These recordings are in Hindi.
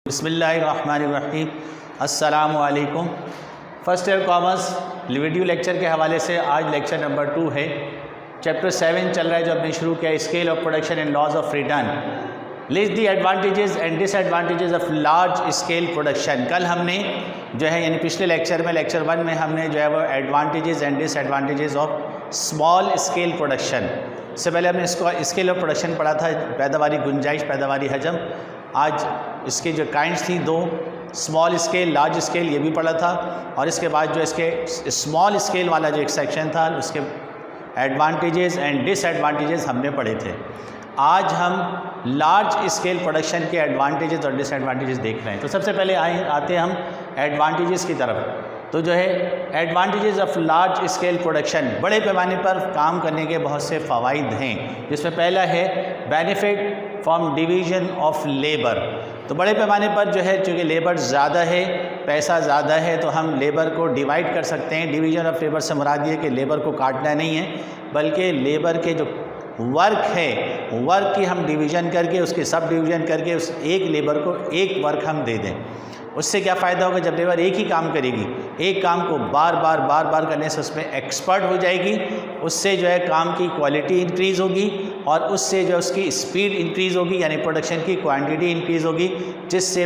बिस्मिल्लाहिर्रहमानिर्रहीम अस्सलामु अलैकुम। First year commerce video lecture के हवाले से आज लेक्चर नंबर 2 है। चैप्टर 7 चल रहा है जो हमने शुरू किया, scale of production and laws of return. List the advantages and disadvantages of large scale production. कल हमने जो है यानी पिछले लेक्चर में लेक्चर 1 में हमने जो है वो advantages and disadvantages of small scale production, इससे पहले हमने इसको स्केल ऑफ प्रोडक्शन पढ़ा था, पैदावारी गुंजाइश, पैदावारी हजम। आज इसके जो काइंड्स थी दो, स्मॉल स्केल, लार्ज स्केल, ये भी पढ़ा था। और इसके बाद जो इसके स्मॉल स्केल वाला जो एक सेक्शन था उसके एडवांटेजेस एंड डिसएडवांटेजेस हमने पढ़े थे। आज हम लार्ज स्केल प्रोडक्शन के एडवांटेजेस और डिसएडवांटेजेस देख रहे हैं। तो सबसे पहले आते हैं हम एडवांटेजेस की तरफ। तो जो है advantages of large scale production, बड़े पैमाने पर काम करने के बहुत से फ़वाइद हैं, जिसमें पहला है benefit from division of labour. तो बड़े पैमाने पर जो है चूँकि लेबर ज़्यादा है, पैसा ज़्यादा है, तो हम लेबर को डिवाइड कर सकते हैं। डिवीज़न ऑफ लेबर से मुराद ये कि लेबर को काटना नहीं है, बल्कि लेबर के जो वर्क है, वर्क की हम डिवीज़न करके, उसके सब डिवीज़न करके उस एक लेबर को एक वर्क हम दे दें। उससे क्या फ़ायदा होगा? जब लेबर एक ही काम करेगी, एक काम को बार बार करने से उसमें एक्सपर्ट हो जाएगी, उससे जो है काम की क्वालिटी इंक्रीज़ होगी और उससे जो उसकी स्पीड इंक्रीज़ होगी, यानी प्रोडक्शन की क्वांटिटी इंक्रीज़ होगी, जिससे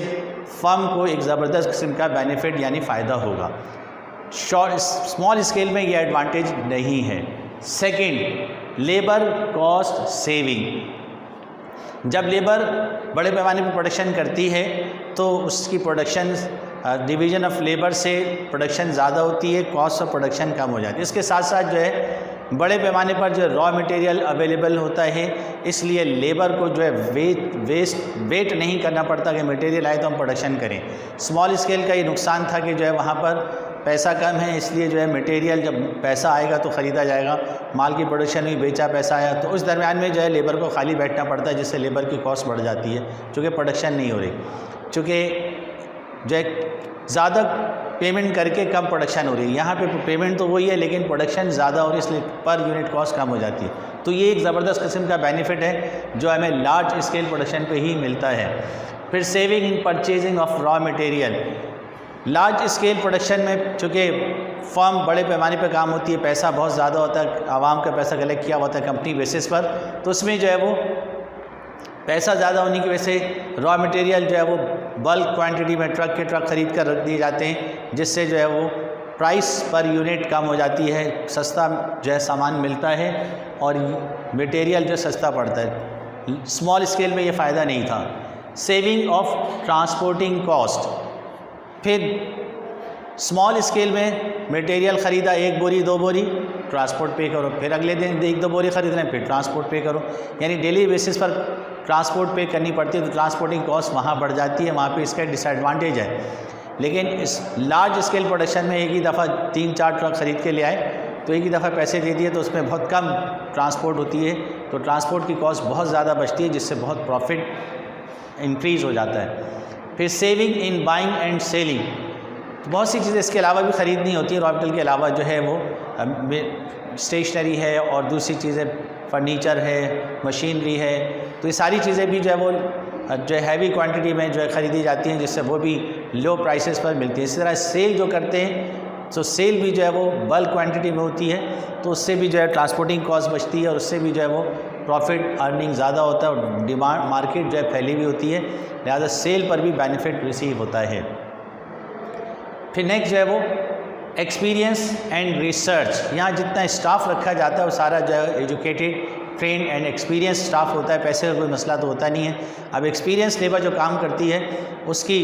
फर्म को एक ज़बरदस्त किस्म का बेनिफिट यानी फ़ायदा होगा। स्मॉल स्केल में ये एडवांटेज नहीं है। Second, labour cost saving. जब लेबर बड़े पैमाने पर प्रोडक्शन करती है तो उसकी प्रोडक्शन डिवीज़न ऑफ लेबर से प्रोडक्शन ज़्यादा होती है, कॉस्ट ऑफ प्रोडक्शन कम हो जाती है। इसके साथ साथ जो है बड़े पैमाने पर जो रॉ मटेरियल अवेलेबल होता है, इसलिए लेबर को जो है वेट नहीं करना पड़ता कि मटेरियल आए तो हम प्रोडक्शन करें। स्मॉल स्केल का ये नुकसान था कि जो है वहाँ पर पैसा कम है, इसलिए जो है मटेरियल जब पैसा आएगा तो ख़रीदा जाएगा, माल की प्रोडक्शन हुई, बेचा, पैसा आया, तो उस दरमियान में जो है लेबर को खाली बैठना पड़ता है, जिससे लेबर की कॉस्ट बढ़ जाती है, चूँकि प्रोडक्शन नहीं हो रही। चूँकि जो है ज़्यादा पेमेंट करके कम प्रोडक्शन हो रही है, यहाँ पे पेमेंट तो वही है लेकिन प्रोडक्शन ज़्यादा हो रही है, इसलिए पर यूनिट कॉस्ट कम हो जाती है। तो ये एक ज़बरदस्त किस्म का बेनिफिट है जो हमें लार्ज स्केल प्रोडक्शन पे ही मिलता है। फिर saving in purchasing of raw material. Large scale production में चूँकि फर्म बड़े पैमाने पर काम होती है, पैसा बहुत ज़्यादा होता है, आवाम का पैसा कलेक्ट किया होता है कंपनी बेसिस पर, तो उसमें जो है वो पैसा ज़्यादा होने की वजह से रॉ मटेरियल जो है वो बल्क क्वांटिटी में ट्रक के ट्रक ख़रीद कर रख दिए जाते हैं, जिससे जो है वो प्राइस पर यूनिट कम हो जाती है, सस्ता जो है सामान मिलता है और मटेरियल जो सस्ता पड़ता है। स्मॉल स्केल में ये फ़ायदा नहीं था। Saving of transporting cost. फिर स्मॉल स्केल में मटेरियल ख़रीदा, 1 बोरी 2 बोरी, ट्रांसपोर्ट पे करो, फिर अगले दिन 1-2 बोरी ख़रीद रहे हैं, फिर ट्रांसपोर्ट पे करो, यानी डेली बेसिस पर ट्रांसपोर्ट पे करनी पड़ती है, तो ट्रांसपोर्टिंग कॉस्ट वहाँ बढ़ जाती है, वहाँ पे इसका डिसएडवांटेज है। लेकिन इस लार्ज स्केल प्रोडक्शन में एक ही दफ़ा 3-4 ट्रक ख़रीद के ले आए, तो एक ही दफ़ा पैसे दे दिए, तो उसमें बहुत कम ट्रांसपोर्ट होती है, तो ट्रांसपोर्ट की कॉस्ट बहुत ज़्यादा बचती है, जिससे बहुत प्रॉफिट इंक्रीज़ हो जाता है। फिर saving in buying and selling. तो बहुत सी चीज़ें इसके अलावा भी ख़रीदनी होती है, रॉ मटेरियल के अलावा जो है वो स्टेशनरी है और दूसरी चीज़ें फर्नीचर है, मशीनरी है, तो ये सारी चीज़ें भी जो है वो जो है हैवी क्वांटिटी में जो है ख़रीदी जाती हैं, जिससे वो भी लो प्राइसेस पर मिलती है। इसी तरह सेल जो करते हैं, तो सेल भी जो है वो बल्क क्वांटिटी में होती है, तो उससे भी जो है ट्रांसपोर्टिंग कॉस्ट बचती है और उससे भी जो है वो प्रॉफिट अर्निंग ज़्यादा होता है और डिमांड मार्केट जो है फैली हुई होती है, लिहाजा सेल पर भी बेनिफिट रिसीव होता है। फिर नेक्स्ट जो है वो एक्सपीरियंस एंड रिसर्च। यहाँ जितना स्टाफ रखा जाता है वो सारा जो है educated, trend and experience staff होता है, पैसे का कोई मसला तो होता नहीं है। अब एक्सपीरियंस लेबर जो काम करती है उसकी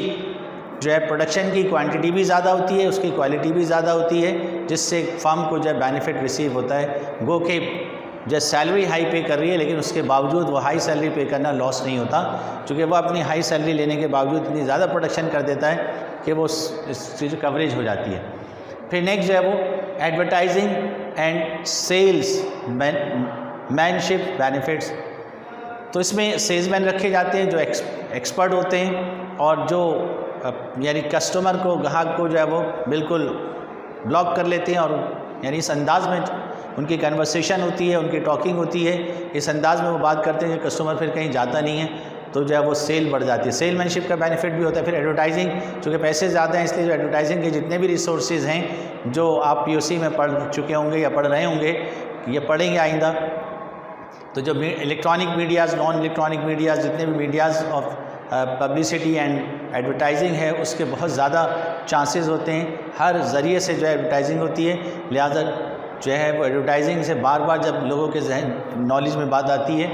जो है प्रोडक्शन की क्वांटिटी भी ज़्यादा होती है, उसकी क्वालिटी भी ज़्यादा होती है, जिससे फर्म को जो है बेनिफिट रिसीव होता है। गो के जो सैलरी हाई पे कर रही है, लेकिन उसके बावजूद वो हाई सैलरी पे करना लॉस नहीं होता, क्योंकि वो अपनी हाई सैलरी लेने के बावजूद इतनी ज़्यादा प्रोडक्शन कर देता है कि वो इस चीज़ कवरेज हो जाती है। फिर नेक्स्ट जो है वो advertising and salesmanship benefits. तो इसमें सेल्समैन रखे जाते हैं जो एक्सपर्ट होते हैं और जो यानी कस्टमर को, ग्राहक को जो है वो बिल्कुल ब्लॉक कर लेते हैं, और यानी इस अंदाज़ में उनकी कन्वर्सेशन होती है, उनकी टॉकिंग होती है, इस अंदाज़ में वो बात करते हैं कि कस्टमर फिर कहीं जाता नहीं है। तो जो है वो सेल बढ़ जाती है। सेलमैनशिप का बेनिफिट भी होता है। फिर एडवर्टाइजिंग, चूँकि पैसे ज़्यादा हैं इसलिए जो एडवर्टाइजिंग के जितने भी रिसोर्सेज हैं जो आप पीओसी में पढ़ चुके होंगे या पढ़ रहे होंगे या पढ़ेंगे आइंदा, तो जो electronic medias, non electronic medias, जितने भी medias of publicity and advertising है उसके बहुत ज़्यादा चांसेस होते हैं। हर ज़रिए से जो है एडवर्टाइजिंग होती है, लिहाजा जो है वो एडवर्टाइजिंग से बार बार जब लोगों के जहन नॉलेज में बात आती है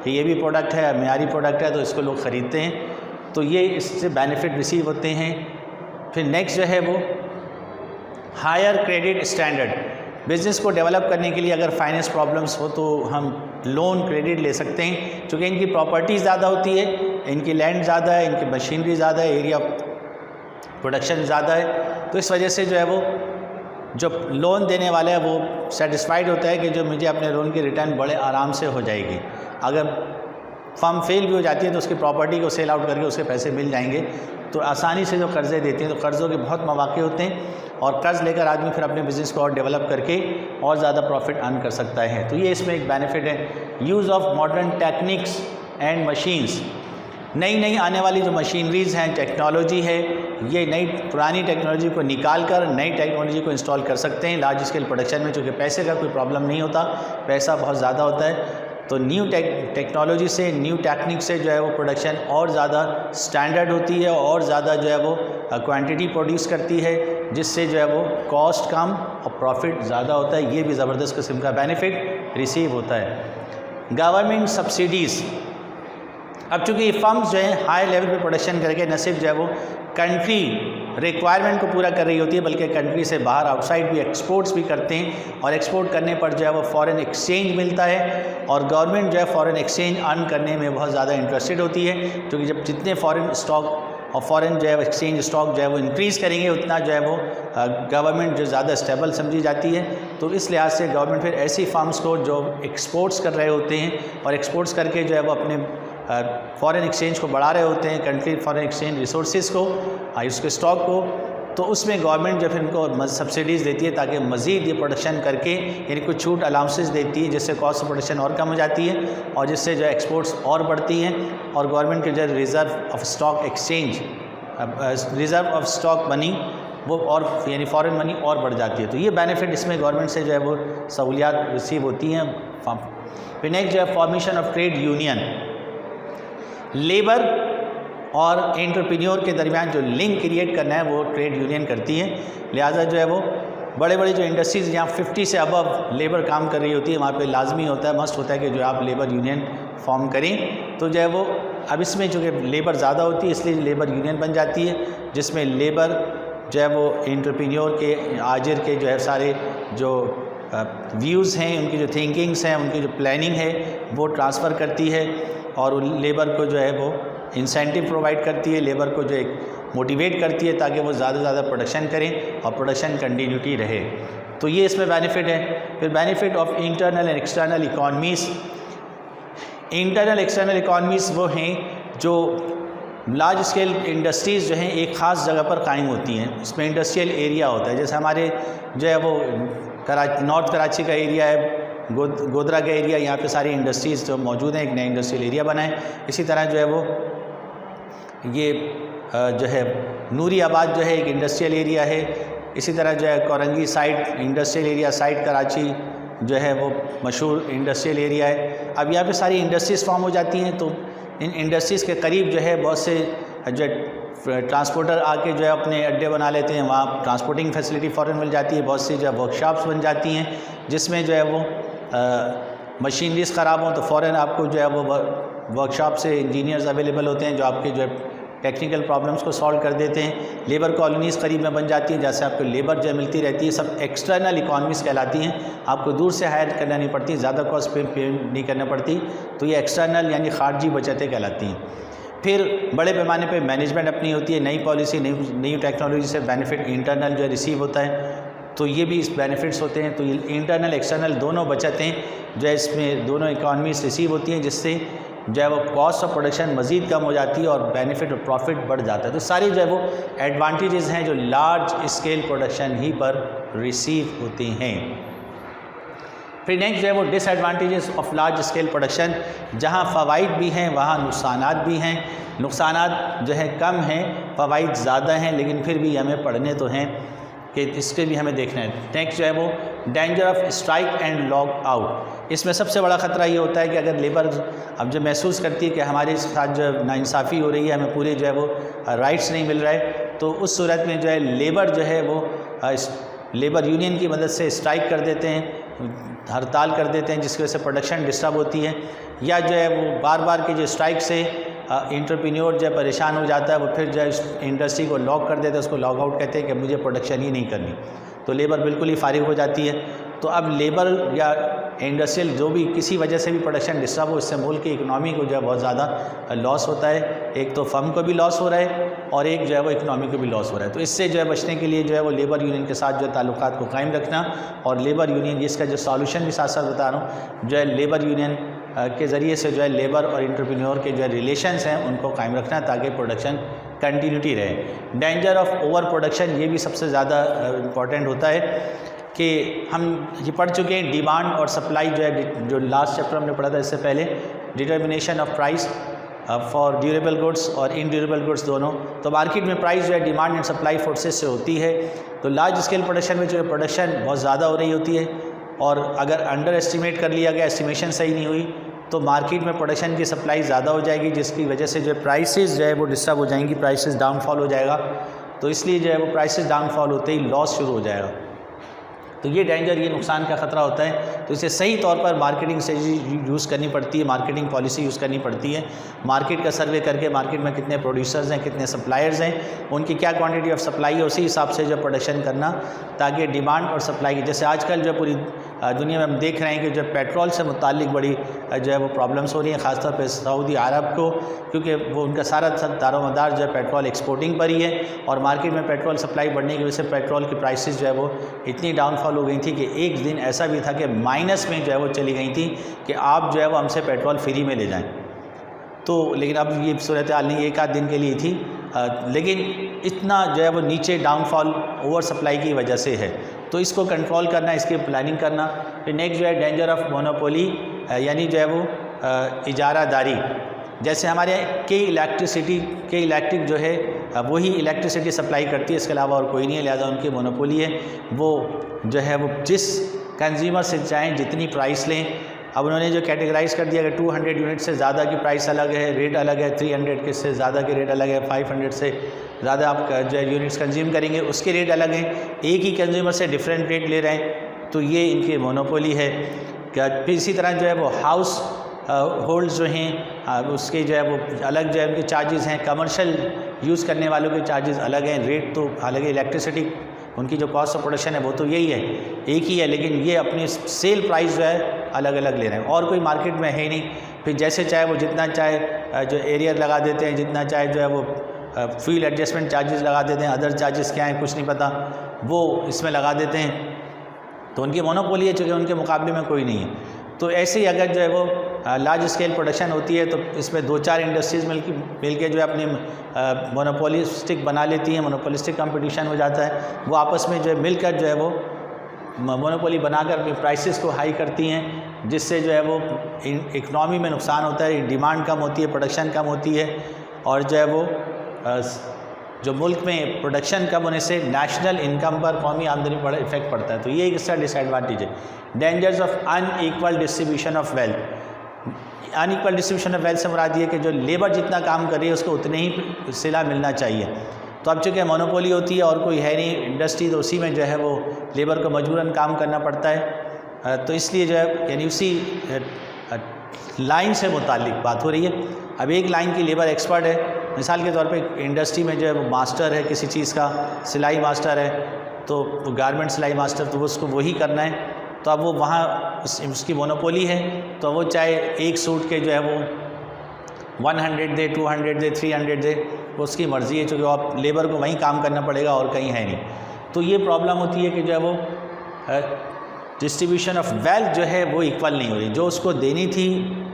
कि ये भी प्रोडक्ट है, मेयारी प्रोडक्ट है, तो इसको लोग ख़रीदते हैं, तो ये इससे बेनिफिट रिसीव होते हैं। फिर नेक्स्ट जो है वो हायर क्रेडिट स्टैंडर्ड। बिज़नेस को डेवलप करने के लिए अगर फाइनेंस प्रॉब्लम्स हो तो हम लोन क्रेडिट ले सकते हैं, क्योंकि इनकी प्रॉपर्टीज़ ज़्यादा होती है, इनकी लैंड ज़्यादा है, इनकी मशीनरी ज़्यादा है, एरिया प्रोडक्शन ज़्यादा है, तो इस वजह से जो है वो जो लोन देने वाला है वो सेटिस्फाइड होता है कि जो मुझे अपने लोन की रिटर्न बड़े आराम से हो जाएगी। अगर फर्म फेल भी हो जाती है तो उसकी प्रॉपर्टी को सेल आउट करके उसके पैसे मिल जाएंगे। तो आसानी से जो कर्ज़े देते हैं, तो कर्ज़ों के बहुत मौके होते हैं और कर्ज़ लेकर आदमी फिर अपने बिज़नेस को और डेवलप करके और ज़्यादा प्रॉफिट अर्न कर सकता है। तो ये इसमें एक बेनिफिट है। Use of modern techniques and machines. नई नई आने वाली जो मशीनरीज़ हैं, टेक्नोलॉजी है, ये नई पुरानी टेक्नोलॉजी को निकाल कर नई टेक्नोलॉजी को इंस्टॉल कर सकते हैं लार्ज स्केल प्रोडक्शन में। चूँकि पैसे का कोई प्रॉब्लम नहीं होता, पैसा बहुत ज़्यादा होता है, तो न्यू टेक्नोलॉजी से, न्यू टेक्निक से जो है वो प्रोडक्शन और ज़्यादा स्टैंडर्ड होती है और ज़्यादा जो है वो क्वांटिटी प्रोड्यूस करती है, जिससे जो है वो कॉस्ट कम और प्रॉफिट ज़्यादा होता है। ये भी ज़बरदस्त किस्म का बेनिफिट रिसीव होता है। Government subsidies. अब चूँकि ये फर्म्स जो हैं हाई लेवल पे प्रोडक्शन करके न सिर्फ जो है वो कंट्री रिक्वायरमेंट को पूरा कर रही होती है, बल्कि कंट्री से बाहर आउटसाइड भी एक्सपोर्ट्स भी करते हैं, और एक्सपोर्ट करने पर जो है वो फॉरेन एक्सचेंज मिलता है, और गवर्नमेंट जो है फॉरेन एक्सचेंज अर्न करने में बहुत ज़्यादा इंटरेस्टेड होती है, क्योंकि जब जितने फॉरेन स्टॉक और फॉरेन जो है एक्सचेंज स्टॉक जो है वो इंक्रीज़ करेंगे, उतना जो है वो गवर्नमेंट जो ज़्यादा स्टेबल समझी जाती है। तो इस लिहाज से गवर्नमेंट फिर ऐसी फर्म्स को जो एक्सपोर्ट्स कर रहे होते हैं और एक्सपोर्ट्स करके जो है वो अपने फॉरेन एक्सचेंज को बढ़ा रहे होते हैं, कंट्री फॉरेन एक्सचेंज रिसोर्सेज को, उसके स्टॉक को, तो उसमें गवर्नमेंट जब इनको सब्सिडीज़ देती है ताकि मज़ीद ये प्रोडक्शन करके, यानी कुछ छूट अलाउंसेस देती है, जिससे कॉस्ट ऑफ प्रोडक्शन और कम हो जाती है और जिससे जो एक्सपोर्ट्स और बढ़ती हैं, और गवर्नमेंट के जो reserve of stock exchange, reserve of stock money वो और यानी फॉरेन मनी और बढ़ जाती है। तो ये बेनिफिट इसमें गवर्नमेंट से जो है वो सहूलियात रिसीव होती हैं। फिर नेक्स्ट जो है formation of trade union. Labour और एंटरप्रेन्योर के दरमियान जो लिंक क्रिएट करना है वो ट्रेड यूनियन करती है। लिहाजा जो है वो बड़े बड़े जो इंडस्ट्रीज़ जहाँ 50 से अबव लेबर काम कर रही होती है, वहाँ पे लाजमी होता है, मस्ट होता है कि जो आप लेबर यूनियन फॉर्म करें। तो जो है वो अब इसमें चूँकि लेबर ज़्यादा होती है इसलिए लेबर यूनियन बन जाती है, जिसमें लेबर जो है वो एंटरप्रेन्योर के, आजिर के जो है सारे जो व्यूज़ हैं, उनकी जो थिंकिंग्स हैं, उनकी जो प्लानिंग है वो ट्रांसफ़र करती है, और लेबर को जो है वो इंसेंटिव प्रोवाइड करती है, लेबर को जो एक मोटिवेट करती है ताकि वो ज़्यादा से ज़्यादा प्रोडक्शन करें और प्रोडक्शन कंटिन्यूटी रहे। तो ये इसमें बेनिफिट है। फिर benefit of internal and external economies. Internal external economies वो हैं जो लार्ज स्केल इंडस्ट्रीज़ जो हैं एक ख़ास जगह पर कायम होती हैं, उसमें इंडस्ट्रियल एरिया होता है। जैसे हमारे जो है वो नॉर्थ कराची का एरिया है, गोदरा का एरिया, यहाँ पे सारी इंडस्ट्रीज़ जो मौजूद हैं, एक नया इंडस्ट्रियल एरिया बना है। इसी तरह जो है वो ये जो है नूरियाबाद जो है एक इंडस्ट्रियल एरिया है। इसी तरह जो है Korangi side industrial area, side Karachi जो है वो मशहूर इंडस्ट्रियल एरिया है। अब यहाँ पे सारी इंडस्ट्रीज़ फॉर्म हो जाती हैं, तो इन इंडस्ट्रीज़ के करीब जो है बहुत से जो ट्रांसपोर्टर आके जो है अपने अड्डे बना लेते हैं, वहाँ ट्रांसपोर्टिंग फैसिलिटी फ़ौरन मिल जाती है। बहुत सी जो है वर्कशॉप्स बन जाती हैं जिसमें जो है वो मशीनरीज़ ख़राब हों तो फ़ौरन आपको जो है वो वर्कशॉप से इंजीनियर्स अवेलेबल होते हैं जो आपके जो है टेक्निकल प्रॉब्लम्स को सॉल्व कर देते हैं। लेबर कॉलोनीज़ करीब में बन जाती हैं, जैसे आपको लेबर जो मिलती रहती है, सब एक्सटर्नल इकॉनमीज़ कहलाती हैं। आपको दूर से हायर करना नहीं पड़ती, ज़्यादा कॉस्ट पे नहीं करना पड़ती, तो ये एक्सटर्नल यानी खारजी बचतें कहलाती हैं। फिर बड़े पैमाने पे मैनेजमेंट अपनी होती है, नई पॉलिसी, नई टेक्नोलॉजी से बेनिफिट इंटरनल जो है रिसीव होता है, तो ये भी इस बेनिफिट्स होते हैं। तो ये इंटरनल एक्सटर्नल दोनों बचतें जो है इसमें दोनों इकॉनमीज़ रिसीव होती हैं, जिससे जो है वो कॉस्ट ऑफ प्रोडक्शन मज़ीद कम हो जाती है और बेनिफिट और प्रॉफिट बढ़ जाता है। तो सारी जो है वो एडवांटेजेस हैं जो लार्ज स्केल प्रोडक्शन ही पर रिसीव होते हैं। फिर नेक्स्ट जो है वो disadvantages of large scale production, जहाँ फ़वाइद भी हैं वहाँ नुकसानात भी हैं। नुकसानात जो है कम हैं, फ़वाइद ज़्यादा हैं, लेकिन फिर भी हमें पढ़ने तो हैं कि इसके भी हमें देखना है। नेक्स्ट जो है वो danger of strike and log out. इसमें सबसे बड़ा ख़तरा ये होता है कि अगर लेबर अब जो महसूस करती है कि हमारे साथ जो नाइंसाफ़ी हो रही है, हमें पूरे जो है वो राइट्स नहीं मिल रहा है, तो उस सूरत में जो है लेबर जो है वो लेबर यूनियन की मदद से स्ट्राइक कर देते हैं, हड़ताल कर देते हैं, जिसकी वजह से प्रोडक्शन डिस्टर्ब होती है। या जो है वो बार बार के जो स्ट्राइक से एंटरप्रेन्योर जो है परेशान हो जाता है, वो फिर जो है इंडस्ट्री को लॉक कर देता है, उसको लॉग आउट कहते हैं कि मुझे प्रोडक्शन ही नहीं करनी, तो लेबर बिल्कुल ही फारिग हो जाती है। तो अब लेबर या इंडस्ट्रियल जो भी किसी वजह से भी प्रोडक्शन डिस्टर्ब हो, इससे मुल्क की इकनॉमी को जो है बहुत ज़्यादा लॉस होता है। एक तो फर्म को भी लॉस हो रहा है और एक जो है वो इकनॉमी को भी लॉस हो रहा है। तो इससे जो है बचने के लिए जो है वो लेबर यूनियन के साथ जो है ताल्लुकात को कायम रखना, और लेबर यूनियन इसका जो सॉल्यूशन भी साथ साथ बता रहा हूँ, जो है लेबर यूनियन के ज़रिए से जो है लेबर और एंटरप्रेन्योर के जो है रिलेशंस हैं उनको कायम रखना, ताकि प्रोडक्शन कंटिन्यूटी रहे। डेंजर ऑफ ओवर प्रोडक्शन, ये भी सबसे ज़्यादा इम्पॉर्टेंट होता है कि हम ये पढ़ चुके हैं डिमांड और सप्लाई जो है, जो लास्ट चैप्टर हमने पढ़ा था इससे पहले, determination of price for durable goods और इनड्यूरेबल गुड्स दोनों। तो मार्केट में प्राइस जो है डिमांड एंड सप्लाई फोर्सेस से होती है। तो लार्ज स्केल प्रोडक्शन में जो है प्रोडक्शन बहुत ज़्यादा हो रही होती है, और अगर अंडर एस्टिमेट कर लिया गया, एस्टिमेशन सही नहीं हुई, तो मार्केट में प्रोडक्शन की सप्लाई ज़्यादा हो जाएगी, जिसकी वजह से जो है प्राइसेस जो है वो डिस्टर्ब हो जाएंगी, प्राइसेस डाउनफॉल हो जाएगा। तो इसलिए जो है वो प्राइसेस डाउनफॉल होते ही लॉस शुरू हो जाएगा। तो ये डेंजर, ये नुकसान का ख़तरा होता है। तो इसे सही तौर पर मार्केटिंग स्ट्रेटजी यूज़ करनी पड़ती है, मार्केटिंग पॉलिसी यूज़ करनी पड़ती है। मार्केट का सर्वे करके मार्केट में कितने प्रोड्यूसर्स हैं, कितने सप्लायर्स हैं, उनकी क्या क्वांटिटी ऑफ सप्लाई है, उसी हिसाब से जो प्रोडक्शन करना, ताकि डिमांड और सप्लाई की, जैसे आजकल जो पूरी दुनिया में हम देख रहे हैं कि जो पेट्रोल से मुतालिक बड़ी जो है वो प्रॉब्लम्स हो रही हैं, ख़ासतौर पर सऊदी अरब को, क्योंकि वो उनका सारा दारोमदार जो है पेट्रोल एक्सपोर्टिंग पर ही है, और मार्केट में पेट्रोल सप्लाई बढ़ने की वजह से पेट्रोल की प्राइसेस जो है वो इतनी डाउनफॉल हो गई थी कि एक दिन ऐसा भी था कि माइनस में जो है वो चली गई थी कि आप जो है वो हमसे पेट्रोल फ्री में ले जाएं। तो लेकिन अब ये सूरत हाल नहीं, एक आध दिन के लिए थी, लेकिन इतना जो है वो नीचे डाउनफॉल ओवर सप्लाई की वजह से है। तो इसको कंट्रोल करना, इसकी प्लानिंग करना। फिर नेक्स्ट जो है डेंजर ऑफ मोनोपोली, यानी जो है वो इजारादारी। जैसे हमारे कई इलेक्ट्रिक जो है वही इलेक्ट्रिसिटी सप्लाई करती है, इसके अलावा और कोई नहीं है, लिहाजा उनकी मोनोपोली है। वो जो है वो जिस कंज्यूमर से चाहें जितनी प्राइस लें। अब उन्होंने जो कैटेगराइज़ कर दिया कि 200 यूनिट से ज़्यादा की प्राइस अलग है, रेट अलग है, 300 के से ज़्यादा के रेट अलग है, 500 से ज़्यादा आप जो है यूनिट्स कंज्यूम करेंगे उसके रेट अलग हैं, एक ही कंज्यूमर से डिफरेंट रेट ले रहे हैं, तो ये इनकी मोनोपोली है। फिर इसी तरह जो है वो हाउस होल्ड जो हैं उसके जो है वो अलग जो है उनके चार्जेस हैं, कमर्शियल यूज़ करने वालों के चार्जेस अलग हैं, रेट तो हालांकि इलेक्ट्रिसिटी उनकी जो कॉस्ट ऑफ प्रोडक्शन है वो तो यही है, एक ही है, लेकिन ये अपनी सेल प्राइस जो है अलग अलग ले रहे हैं, और कोई मार्केट में है ही नहीं। फिर जैसे चाहे वो जितना चाहे जो एरियर लगा देते हैं, जितना चाहे जो है वो फ्यूल एडजस्टमेंट चार्जेस लगा देते हैं, अदर चार्जेस क्या हैं कुछ नहीं पता, वो इसमें लगा देते हैं। तो उनकी मोनोपोली है, चूँकि उनके मुकाबले में कोई नहीं है। तो ऐसे ही अगर जो है वो लार्ज स्केल प्रोडक्शन होती है तो इसमें 2-4 इंडस्ट्रीज़ मिलके जो है अपनी मोनोपोलिस्टिक बना लेती हैं, मोनोपोलिस्टिक कंपटीशन हो जाता है, वो आपस में जो है मिलकर जो है वो मोनोपोली बनाकर अपनी प्राइसेस को हाई करती हैं, जिससे जो है वो इकनॉमी में नुकसान होता है, डिमांड कम होती है, प्रोडक्शन कम होती है, और जो है वो जो मुल्क में प्रोडक्शन कम होने से नेशनल इनकम पर, कौमी आमदनी पर इफेक्ट पड़ता है। तो ये एक इसका डिसएडवांटेज है। Dangers of unequal distribution of wealth. Unequal distribution of wealth से मुराद ये कि जो लेबर जितना काम कर रही है उसको उतने ही सिला मिलना चाहिए। तो अब चूँकि मोनोपोली होती है और कोई है नहीं इंडस्ट्री, तो उसी में जो है वो लेबर को मजबूरन काम करना पड़ता है। तो इसलिए जो है यानी उसी लाइन से मुतालिक बात हो रही है। अब एक लाइन की लेबर एक्सपर्ट है, मिसाल के तौर पे इंडस्ट्री में जो है वो मास्टर है किसी चीज़ का, सिलाई मास्टर है, तो वो गारमेंट सिलाई मास्टर, तो वो उसको वही करना है। तो अब वो वहाँ उसकी मोनोपोली है, तो वो चाहे एक सूट के जो है वो 100 दे, 200 दे, 300 दे, वो उसकी मर्ज़ी है, चूँकि आप लेबर को वहीं काम करना पड़ेगा और कहीं है नहीं। तो ये प्रॉब्लम होती है कि जो है वो डिस्ट्रीब्यूशन ऑफ वेल्थ जो है वो इक्वल नहीं हो रही, जो उसको देनी थी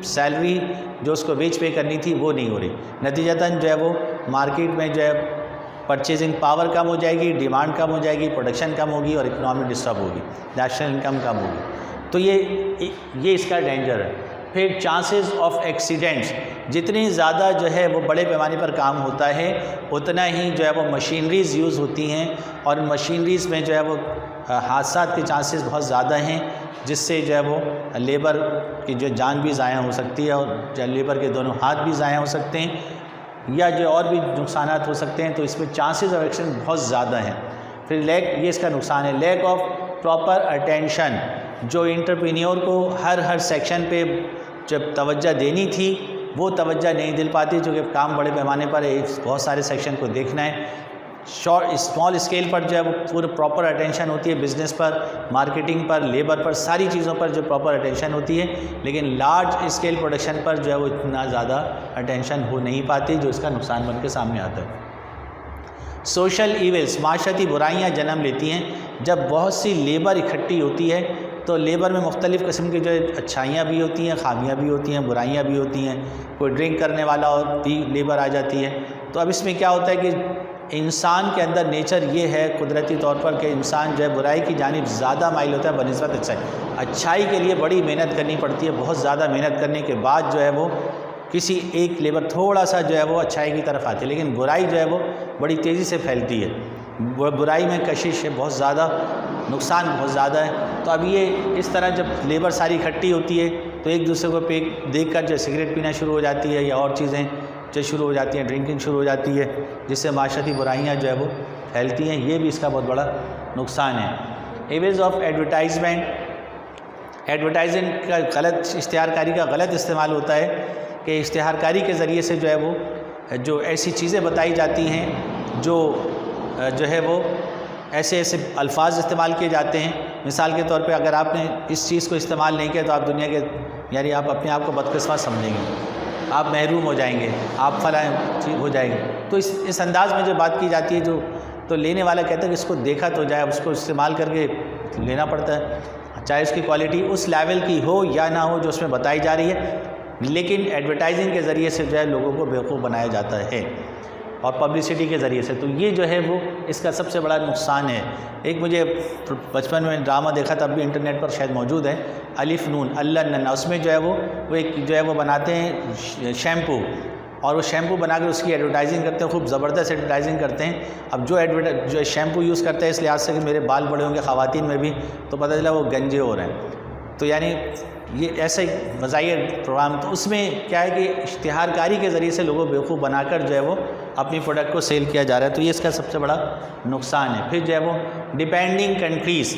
सैलरी, जो उसको वेज पे करनी थी वो नहीं हो रही। नतीजतन जो है वो मार्केट में जो है परचेजिंग पावर कम हो जाएगी, डिमांड कम हो जाएगी, प्रोडक्शन कम होगी और इकनॉमी डिस्टर्ब होगी, नेशनल इनकम कम होगी। तो ये इसका डेंजर है। फिर चांसेस ऑफ एक्सीडेंट्स, जितनी ज़्यादा जो है वो बड़े पैमाने पर काम होता है उतना ही जो है वो मशीनरीज़ यूज़ होती हैं और मशीनरीज़ में जो है वो हादसात के चांसेस बहुत ज़्यादा हैं, जिससे जो है वो लेबर की जो जान भी ज़ाया हो सकती है और लेबर के दोनों हाथ भी ज़ाया हो सकते हैं या जो और भी नुकसान हो सकते हैं। तो इसमें चांसेस ऑफ एक्सीडेंट बहुत ज़्यादा हैं। फिर ये इसका नुकसान है लैक ऑफ प्रॉपर अटेंशन, जो एंटरप्रेन्योर को हर सेक्शन पे जब तवज्जो देनी थी वो तवज्जो नहीं दिल पाती, क्योंकि काम बड़े पैमाने पर है, बहुत सारे सेक्शन को देखना है। स्मॉल स्केल पर जो है वो पूरे प्रॉपर अटेंशन होती है, बिज़नेस पर, मार्केटिंग पर, लेबर पर, सारी चीज़ों पर जो प्रॉपर अटेंशन होती है, लेकिन लार्ज स्केल प्रोडक्शन पर जो है वो इतना ज़्यादा अटेंशन हो नहीं पाती, जो इसका नुकसान बन के सामने आता है। सोशल इवेल्स, माशरती बुराइयाँ जन्म लेती हैं। जब बहुत सी लेबर इकट्ठी होती है तो लेबर में मुख्तलिफ़ किस्म की जो अच्छाइयाँ भी होती हैं, ख़ामियाँ भी होती हैं, बुराइयाँ भी होती हैं। कोई ड्रिंक करने वाला और भी लेबर आ जाती है। तो अब इसमें क्या होता है कि इंसान के अंदर नेचर ये है कुदरती तौर पर कि इंसान जो है बुराई की जानिब ज़्यादा माइल होता है बनिस्बत अच्छाई के लिए बड़ी मेहनत करनी पड़ती है। बहुत ज़्यादा मेहनत करने के बाद जो है वो किसी एक लेबर थोड़ा सा जो है वो अच्छाई की तरफ आती है, लेकिन बुराई जो है वो बड़ी तेज़ी से फैलती है। बुराई में कशिश है बहुत ज़्यादा, नुकसान बहुत ज़्यादा है। तो अब ये इस तरह जब लेबर सारी इकट्ठी होती है तो एक दूसरे को देख कर जो सिगरेट पीना शुरू हो जाती है या और चीज़ें जो शुरू हो जाती हैं, ड्रिंकिंग शुरू हो जाती है, जिससे माशरती बुराइयाँ जो है वो फैलती हैं। ये भी इसका बहुत बड़ा नुकसान है। एवेज ऑफ एडवर्टाइजमेंट, एडवर्टाइजमेंट का गलत, इश्तिहारकारी का गलत इस्तेमाल होता है कि इश्तिहारकारी के ज़रिए से जो है वो जो ऐसी चीज़ें बताई जाती हैं जो है वो ऐसे अल्फाज इस्तेमाल किए जाते हैं। मिसाल के तौर पे अगर आपने इस चीज़ को इस्तेमाल नहीं किया तो आप दुनिया के यानी आप अपने आप को बदकिस्मत समझेंगे, आप महरूम हो जाएंगे, आप फलां चीज़ हो जाएंगे। तो इस अंदाज़ में जो बात की जाती है जो तो लेने वाला कहता है कि इसको देखा तो जाए, उसको इस्तेमाल करके लेना पड़ता है, चाहे उसकी क्वालिटी उस लेवल की हो या ना हो जो उसमें बताई जा रही है। लेकिन एडवर्टाइजिंग के ज़रिए से जो है लोगों को बेवकूफ़ बनाया जाता है और पब्लिसिटी के ज़रिए से। तो ये जो है वो इसका सबसे बड़ा नुकसान है। एक मुझे बचपन में ड्रामा देखा था, अभी इंटरनेट पर शायद मौजूद है, अलिफ नून अल्लाह नन्ना। उसमें जो है वो एक जो है वो बनाते हैं शैम्पू, और वो शैम्पू बनाकर उसकी एडवर्टाइजिंग करते हैं, खूब ज़बरदस्त एडवर्टाइजिंग करते हैं। अब जो शैम्पू यूज़ करता है इस लिहाज से कि मेरे बाल बड़े होंगे ख़वातीन में भी, तो पता चला वो गंजे हो रहे हैं। तो यानी ये ऐसा ही मज़ाहिर प्रोग्राम, तो उसमें क्या है कि इश्तिहारकारी के ज़रिए से लोगों को बेवकूफ़ बनाकर जो है वो अपनी प्रोडक्ट को सेल किया जा रहा है। तो ये इसका सबसे बड़ा नुकसान है। फिर जो है वो डिपेंडिंग कंट्रीज़,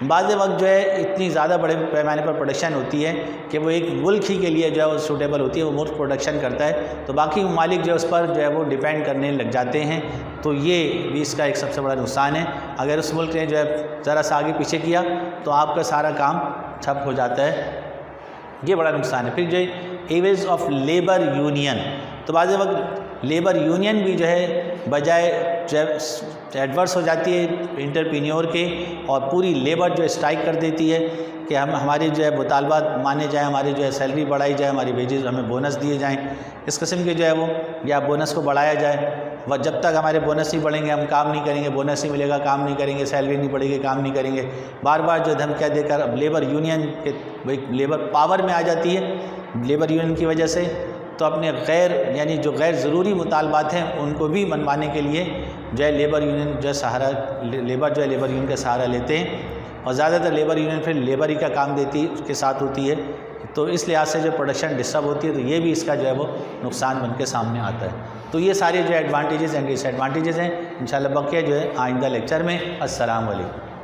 बाज़ वक्त जो है इतनी ज़्यादा बड़े पैमाने पर प्रोडक्शन होती है कि वो एक मुल्क ही के लिए जो है वो सूटेबल होती है, वो मुल्क प्रोडक्शन करता है, तो बाकी ममालिक जो है उस पर जो है वो डिपेंड करने लग जाते हैं। तो ये भी इसका एक सबसे बड़ा नुकसान है। अगर उस मुल्क ने जो है ज़रा सा आगे पीछे किया तो आपका सारा काम ठप हो जाता है, ये बड़ा नुकसान है। फिर जो एवेज ऑफ लेबर यूनियन, तो बाज़ वक्त लेबर यूनियन भी जो है बजाय जो एडवर्स हो जाती है एंटरप्रेन्योर के, और पूरी लेबर जो स्ट्राइक कर देती है कि हमारे जो है मुतालबात माने जाएँ, हमारी जो है सैलरी बढ़ाई जाए, हमारी वेजेस हमें बोनस दिए जाएँ, इस किस्म के जो है वो या बोनस को बढ़ाया जाए। वह जब तक हमारे बोनस नहीं बढ़ेंगे हम काम नहीं करेंगे, बोनस नहीं मिलेगा काम नहीं करेंगे, सैलरी नहीं बढ़ेगी काम नहीं करेंगे। बार बार जो धमकियाँ देकर अब लेबर यूनियन के लेबर पावर में आ जाती है लेबर यूनियन की वजह से, तो अपने यानी जो गैर ज़रूरी मुतालबात हैं उनको भी मनवाने के लिए जो है लेबर यूनियन जो है सहारा, लेबर जो है लेबर यूनियन का सहारा लेते हैं, और ज़्यादातर लेबर यूनियन फिर लेबर ही का काम देती उसके साथ होती है। तो इस लिहाज से जो प्रोडक्शन डिस्टर्ब होती है, तो ये भी इसका जो है वो नुकसान बन के सामने आता है। तो ये सारे जो एडवांटेजेस एंड डिसएडवांटेजेस हैं, इंशाल्लाह बकिया जो है आइंदा लेक्चर में। अस्सलाम वालेकुम।